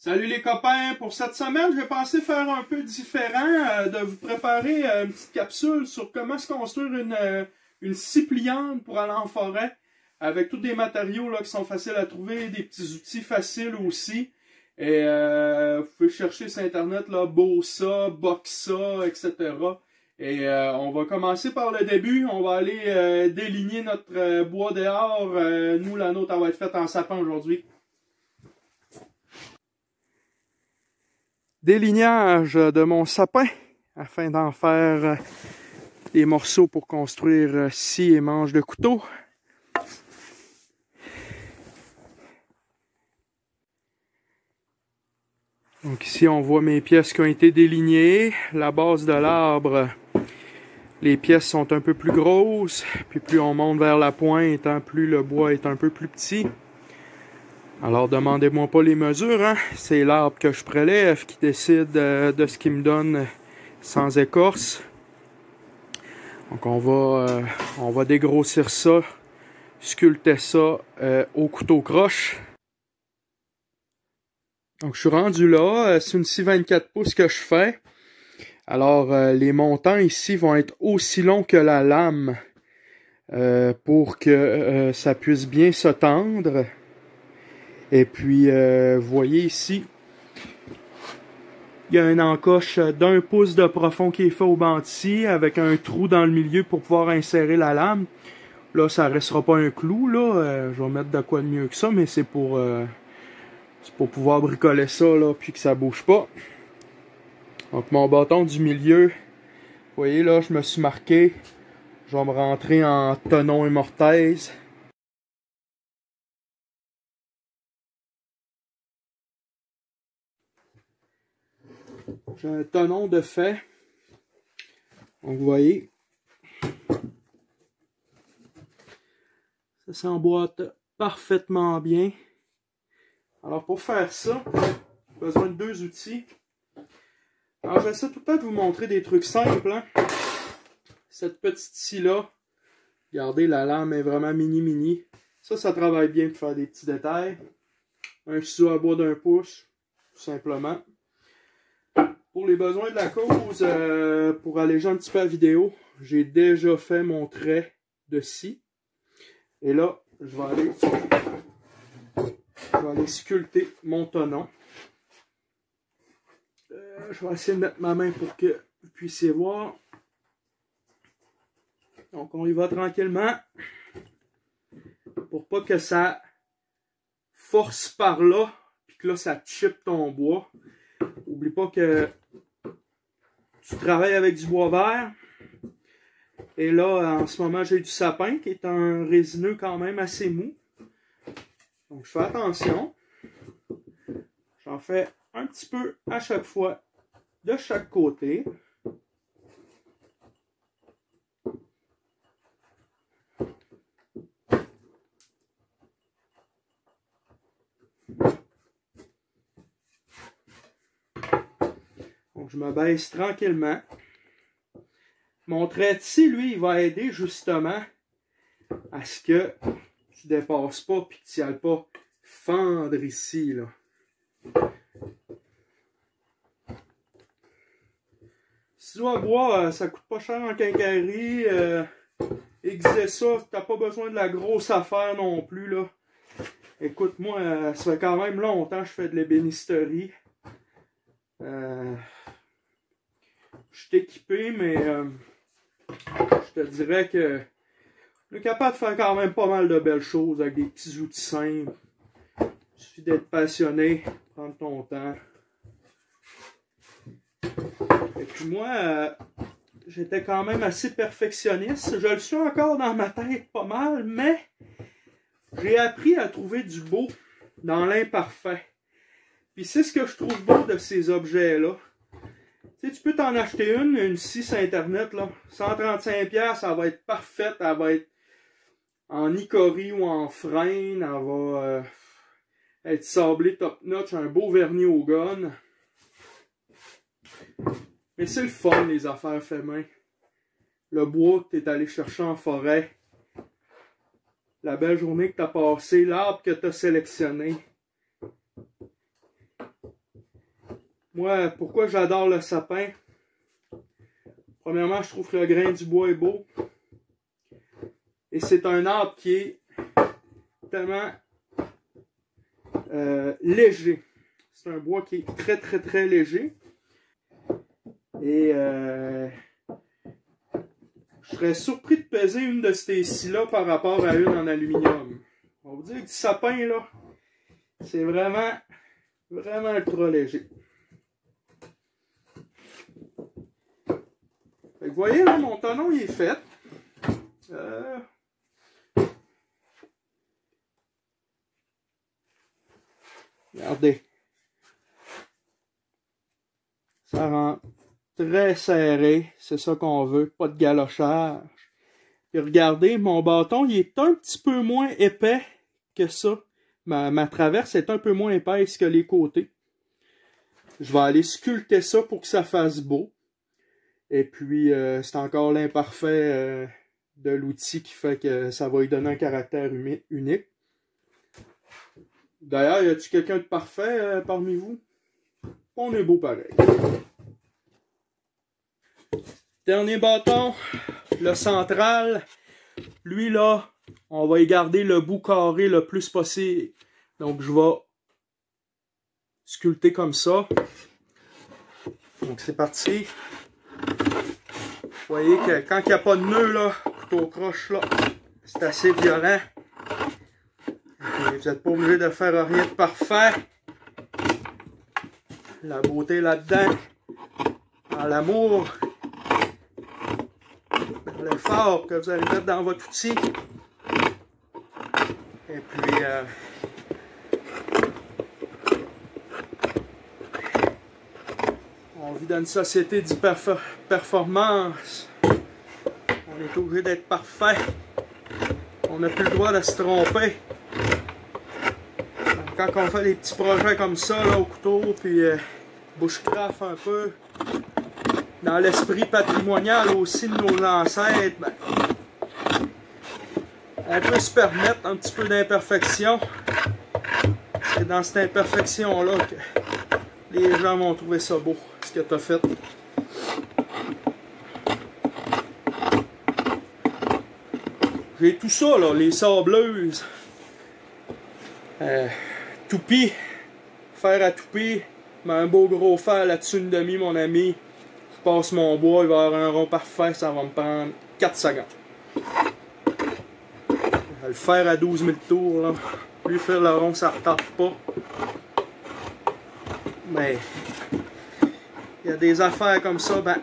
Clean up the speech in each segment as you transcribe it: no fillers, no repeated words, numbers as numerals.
Salut les copains, pour cette semaine, je vais penser faire un peu différent, de vous préparer une petite capsule sur comment se construire une scie pliante pour aller en forêt, avec tous des matériaux là, qui sont faciles à trouver, des petits outils faciles aussi. Et vous pouvez chercher sur internet là, Bossa, Boxa, etc. Et on va commencer par le début, on va aller déligner notre bois dehors. Nous, la nôtre, elle va être faite en sapin aujourd'hui. Délignage de mon sapin afin d'en faire des morceaux pour construire scie et manche de couteau. Donc ici on voit mes pièces qui ont été délignées. La base de l'arbre, les pièces sont un peu plus grosses, puis plus on monte vers la pointe, plus le bois est un peu plus petit. Alors demandez-moi pas les mesures, hein? C'est l'arbre que je prélève qui décide de ce qu'il me donne sans écorce. Donc on va dégrossir ça, sculpter ça au couteau croche. Donc je suis rendu là, c'est une scie 24 pouces que je fais. Alors les montants ici vont être aussi longs que la lame pour que ça puisse bien se tendre. Et puis, vous voyez ici, il y a une encoche d'1 pouce de profond qui est fait au banc de scie avec un trou dans le milieu pour pouvoir insérer la lame. Là, ça ne restera pas un clou, là. Je vais mettre de quoi de mieux que ça, mais c'est pour pouvoir bricoler ça, là, puis que ça bouge pas. Donc, mon bâton du milieu, vous voyez, là, je me suis marqué. Je vais me rentrer en tenon et mortaise. J'ai un tenon de fait. Donc, vous voyez. Ça s'emboîte parfaitement bien. Alors, pour faire ça, j'ai besoin de 2 outils. Alors, j'essaie tout le temps de vous montrer des trucs simples. Hein? Cette petite scie-là, regardez, la lame est vraiment mini. Ça travaille bien pour faire des petits détails. Un ciseau à bois d'1 pouce, tout simplement. Pour les besoins de la cause, pour alléger un petit peu la vidéo, j'ai déjà fait mon trait de scie. Et là, je vais aller sculpter mon tenon. Je vais essayer de mettre ma main pour que vous puissiez voir. Donc, on y va tranquillement. Pour pas que ça force par là, puis que là, ça chippe ton bois. N'oublie pas que tu travailles avec du bois vert. Et là, en ce moment, j'ai du sapin qui est un résineux quand même assez mou. Donc, je fais attention. J'en fais un petit peu à chaque fois de chaque côté. Donc, je me baisse tranquillement. Mon trait de scie, lui, il va aider justement à ce que tu ne dépasses pas et que tu n'ailles pas fendre ici, là. Ciseaux à bois, ça coûte pas cher en quincaillerie. Aiguiser ça, tu n'as pas besoin de la grosse affaire non plus, là. Écoute, moi, ça fait quand même longtemps que je fais de l'ébénisterie. Je suis équipé, mais je te dirais que on est capable de faire quand même pas mal de belles choses avec des petits outils simples. Il suffit d'être passionné, prendre ton temps. Et puis moi, j'étais quand même assez perfectionniste. Je le suis encore dans ma tête pas mal, mais j'ai appris à trouver du beau dans l'imparfait. Puis c'est ce que je trouve beau de ces objets-là. Tu sais, tu peux t'en acheter une scie sur Internet, là. 135$, ça va être parfaite. Elle va être en icori ou en frêne. Elle va être sablée top notch, un beau vernis au gun. Mais c'est le fun, les affaires fait main. Le bois que tu es allé chercher en forêt. La belle journée que tu as passée. L'arbre que tu as sélectionné. Moi, pourquoi j'adore le sapin? Premièrement, je trouve que le grain du bois est beau. Et c'est un arbre qui est tellement léger. C'est un bois qui est très très très léger. Et je serais surpris de peser une de ces scies-là par rapport à une en aluminium. On va vous dire que du sapin, là, c'est vraiment, vraiment ultra léger. Fait que vous voyez, là, mon tonneau, il est fait. Regardez. Ça rend très serré. C'est ça qu'on veut. Pas de galochage. Et regardez, mon bâton, il est un petit peu moins épais que ça. Ma traverse est un peu moins épaisse que les côtés. Je vais aller sculpter ça pour que ça fasse beau. Et puis, c'est encore l'imparfait de l'outil qui fait que ça va lui donner un caractère unique. D'ailleurs, y a-t-il quelqu'un de parfait parmi vous? On est beau pareil. Dernier bâton, le central. Lui, là, on va y garder le bout carré le plus possible. Donc, je vais sculpter comme ça. Donc, c'est parti. Vous voyez que quand il n'y a pas de nœud, là, couteau croche, là, c'est assez violent. Et vous n'êtes pas obligé de faire rien de parfait. La beauté là-dedans, dans l'amour, dans l'effort que vous allez mettre dans votre outil. Et puis, on vit dans une société d'hyper-performance. On est obligé d'être parfait. On n'a plus le droit de se tromper. Quand on fait des petits projets comme ça, là, au couteau, puis bushcraft un peu, dans l'esprit patrimonial aussi de nos ancêtres, ben, on peut se permettre un petit peu d'imperfection. C'est dans cette imperfection-là que les gens vont trouver ça beau, ce que tu as fait. J'ai tout ça, là, les sableuses. Toupie, fer à toupie, mets un beau gros fer là-dessus, une demi, mon ami. Je passe mon bois, il va y avoir un rond parfait, ça va me prendre 4 secondes. Le fer à 12 000 tours, là. Lui faire le rond, ça ne retarde pas. Mais il y a des affaires comme ça, ben,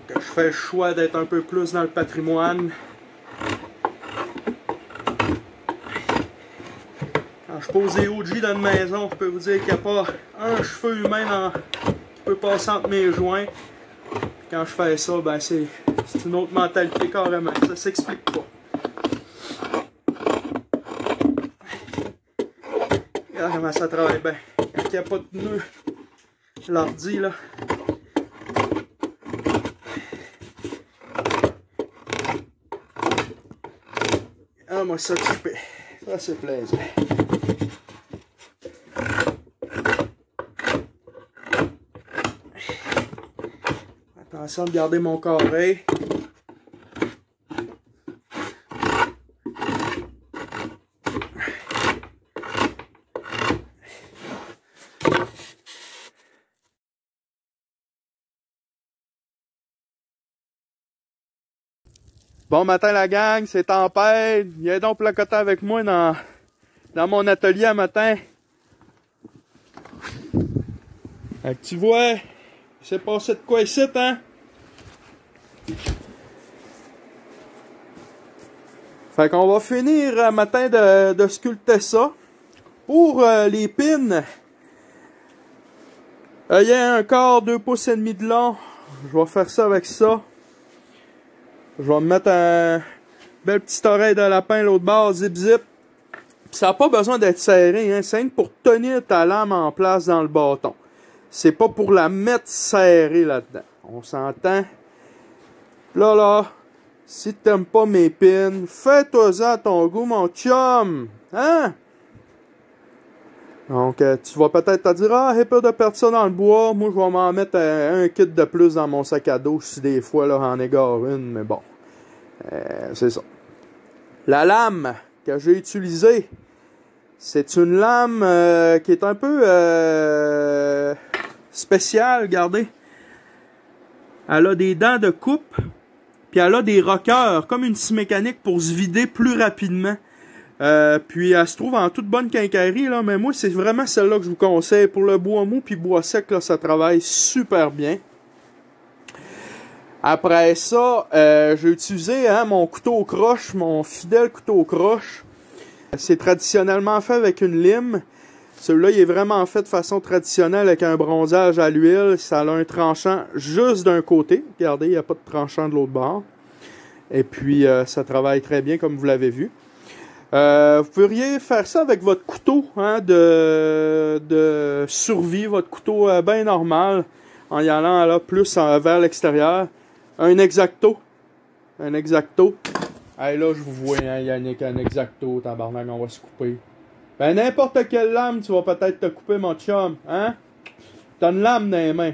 que je fais le choix d'être un peu plus dans le patrimoine. Je pose des OG dans une maison, je peux vous dire qu'il n'y a pas un cheveu humain qui peut passer entre mes joints. Puis quand je fais ça, ben c'est une autre mentalité carrément. Ça s'explique pas. Regarde comment ça travaille bien. Quand il n'y a pas de nœud, l'ordi là. Ah, moi s'occuper. Ça c'est plaisant. Attention de garder mon carré. Bon matin la gang, c'est tempête. Viens donc placoter avec moi dans mon atelier à matin. Fait que tu vois, il s'est passé de quoi ici, hein? Fait qu'on va finir matin de sculpter ça. Pour les pins, il y a un quart, 2 pouces et demi de long. Je vais faire ça avec ça. Je vais me mettre un belle petite oreille de lapin l'autre bord, zip zip. Puis ça n'a pas besoin d'être serré, hein. C'est pour tenir ta lame en place dans le bâton. C'est pas pour la mettre serrée là-dedans. On s'entend? Là, si t'aimes pas mes pins, fais-toi-en à ton goût, mon chum. Hein? Donc, tu vas peut-être te dire, ah, j'ai peur de perdre ça dans le bois. Moi, je vais m'en mettre un kit de plus dans mon sac à dos si des fois, là, j'en égare une. Mais bon, c'est ça. La lame que j'ai utilisée, c'est une lame qui est un peu spéciale, regardez. Elle a des dents de coupe, puis elle a des rockers, comme une scie mécanique pour se vider plus rapidement. Puis elle se trouve en toute bonne quincaillerie, là, mais moi c'est vraiment celle-là que je vous conseille. Pour le bois mou puis bois sec, là, ça travaille super bien. Après ça, j'ai utilisé mon couteau au croche, mon fidèle couteau au croche. C'est traditionnellement fait avec une lime. Celui-là, il est vraiment fait de façon traditionnelle avec un bronzage à l'huile. Ça a un tranchant juste d'un côté. Regardez, il n'y a pas de tranchant de l'autre bord. Et puis, ça travaille très bien comme vous l'avez vu. Vous pourriez faire ça avec votre couteau de survie, votre couteau bien normal, en y allant là, plus vers l'extérieur. Un X-Acto. Un X-Acto. Hey, là, je vous vois, hein, Yannick, un X-Acto, tabarnak, on va se couper. Ben, n'importe quelle lame, tu vas peut-être te couper, mon chum, hein? T'as une lame dans les mains.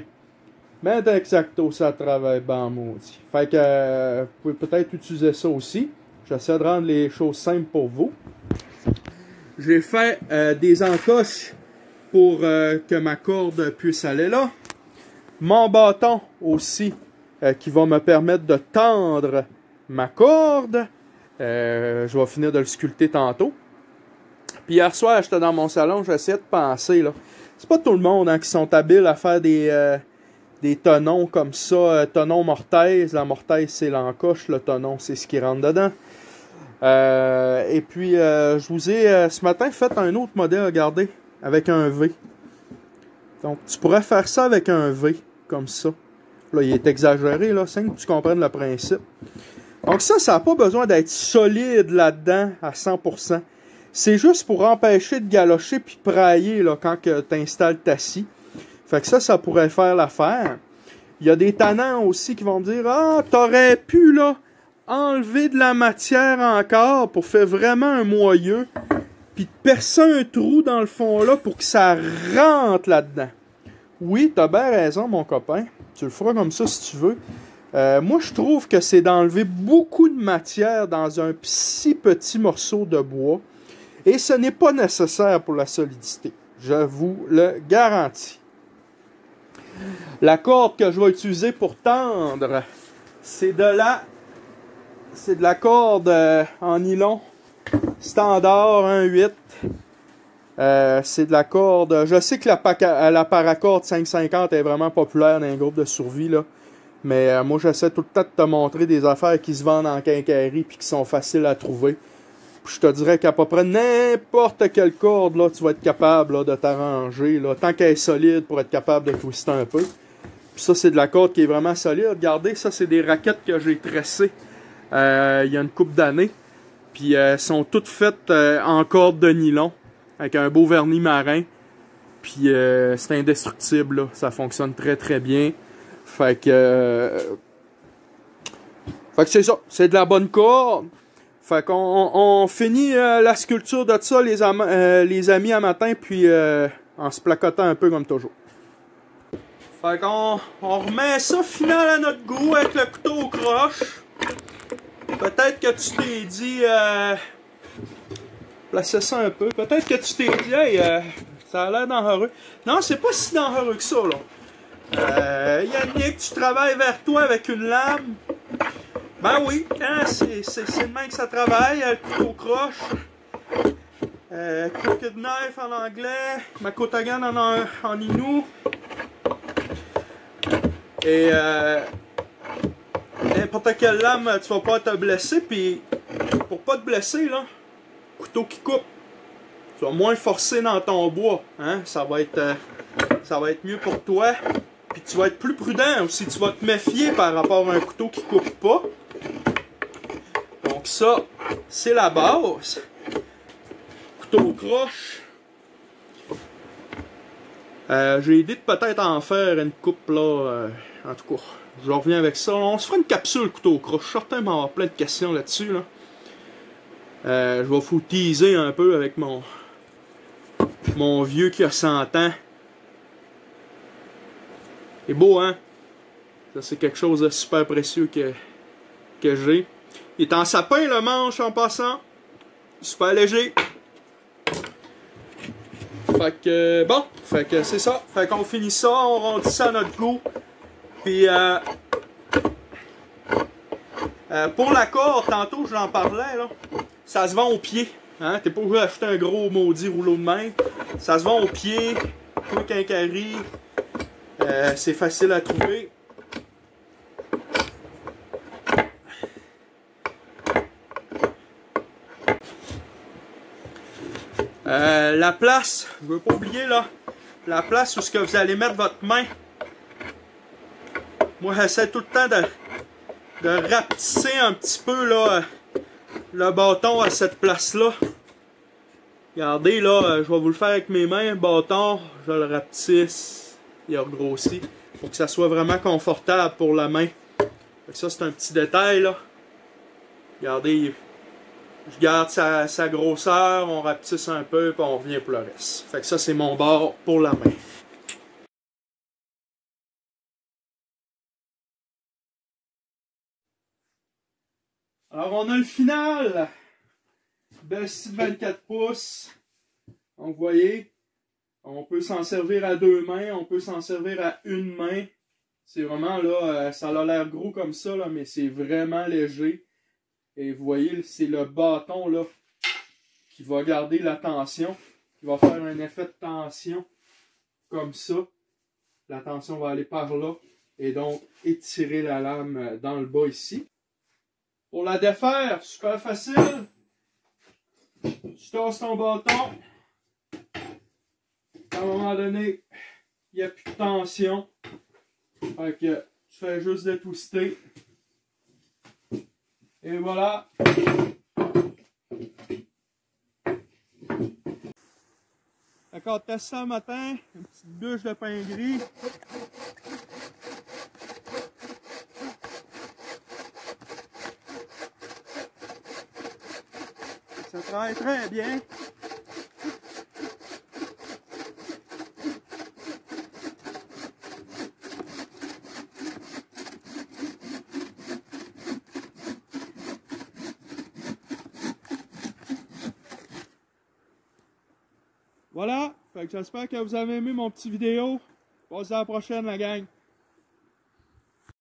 Mais un X-Acto, ça travaille bien maudit. Fait que, vous pouvez peut-être utiliser ça aussi. J'essaie de rendre les choses simples pour vous. J'ai fait des encoches pour que ma corde puisse aller là. Mon bâton aussi qui va me permettre de tendre ma corde. Je vais finir de le sculpter tantôt. Puis hier soir, j'étais dans mon salon, j'essayais de penser. Là. C'est pas tout le monde qui sont habiles à faire des tenons comme ça. Tenon mortaise. La mortaise, c'est l'encoche. Le tenon, c'est ce qui rentre dedans. Et puis, je vous ai ce matin fait un autre modèle, regardez, avec un V. Donc, tu pourrais faire ça avec un V, comme ça. Là, il est exagéré, là, c'est que tu comprennes le principe. Donc ça n'a pas besoin d'être solide là-dedans à 100%. C'est juste pour empêcher de galocher puis prailler là, quand tu installes ta scie. Fait que ça pourrait faire l'affaire. Il y a des tannants aussi qui vont me dire « Ah, t'aurais pu, là, enlever de la matière encore pour faire vraiment un moyeu, puis percer un trou dans le fond là pour que ça rentre là-dedans. » Oui, t'as bien raison, mon copain. Tu le feras comme ça si tu veux. Moi, je trouve que c'est d'enlever beaucoup de matière dans un si petit morceau de bois. Et ce n'est pas nécessaire pour la solidité. Je vous le garantis. La corde que je vais utiliser pour tendre, c'est de la corde en nylon standard 1,8. C'est de la corde. Je sais que la paracorde 550 est vraiment populaire dans les groupes de survie, là. Mais moi, j'essaie tout le temps de te montrer des affaires qui se vendent en quincaillerie et qui sont faciles à trouver. Puis je te dirais qu'à peu près n'importe quelle corde, là, tu vas être capable là, de t'arranger. Tant qu'elle est solide pour être capable de twister un peu. Puis ça, c'est de la corde qui est vraiment solide. Regardez, ça, c'est des raquettes que j'ai tressées il y a une couple d'années. Puis elles sont toutes faites en corde de nylon. Avec un beau vernis marin. Puis c'est indestructible, là. Ça fonctionne très très bien. Fait que c'est ça. C'est de la bonne corde. Fait qu'on finit la sculpture de ça, les amis, à matin. Puis en se placotant un peu comme toujours. Fait qu'on remet ça final à notre goût avec le couteau au croche. Peut-être que tu t'es dit... placer ça un peu. Peut-être que tu t'es dit, hey, ça a l'air dangereux. Non, c'est pas si dangereux que ça, là. Yannick, tu travailles vers toi avec une lame. Ben oui, hein, c'est le même que ça travaille, le couteau croche. Crooked knife en anglais, Makotagan en inou. Et n'importe quelle lame, tu vas pas te blesser. Puis pour pas te blesser, là, couteau qui coupe. Tu vas moins forcer dans ton bois. Hein? Ça va être mieux pour toi. Puis tu vas être plus prudent aussi. Tu vas te méfier par rapport à un couteau qui coupe pas. Donc ça, c'est la base. Couteau croche. J'ai idée de peut-être en faire une coupe là. En tout cas, je reviens avec ça. On se fera une capsule couteau croche. Je suis certain m'avoir plein de questions là-dessus. Là. Je vais vous teaser un peu avec mon Mon vieux qui a 100 ans. C'est beau, hein? Ça, c'est quelque chose de super précieux que j'ai. Il est en sapin, le manche, en passant. Super léger. Fait que, bon, fait que c'est ça. Fait qu'on finit ça, on rondit ça à notre goût. Puis, pour la corde, tantôt, je l'en parlais, là. Ça se vend au pied. Hein? T'es pas obligé d'acheter un gros maudit rouleau de main. Ça se vend au pied. Tout quincaillerie. C'est facile à trouver. La place, je veux pas oublier là, la place où ce que vous allez mettre votre main. Moi j'essaie tout le temps de rapetisser un petit peu là, le bâton à cette place là. Regardez là, je vais vous le faire avec mes mains, le bâton, je le rapetisse, il regrossit, pour que ça soit vraiment confortable pour la main. Ça c'est un petit détail là. Regardez, je garde sa grosseur, on rapetisse un peu, puis on revient pour le reste. Fait que ça, c'est mon bord pour la main. Alors, on a le final. Belle scie de 24 pouces. Donc, vous voyez, on peut s'en servir à 2 mains, on peut s'en servir à une main. C'est vraiment, là, ça a l'air gros comme ça, là, mais c'est vraiment léger. Et vous voyez, c'est le bâton, là, qui va garder la tension, qui va faire un effet de tension comme ça. La tension va aller par là et donc étirer la lame dans le bas ici. Pour la défaire, super facile. Tu tasses ton bâton. À un moment donné, il n'y a plus de tension. Fait que tu fais juste détwister. Et voilà. D'accord, teste ça le matin, une petite bûche de pain gris. Ça travaille très bien. Voilà, fait que j'espère que vous avez aimé mon petit vidéo. Passez à la prochaine la gang.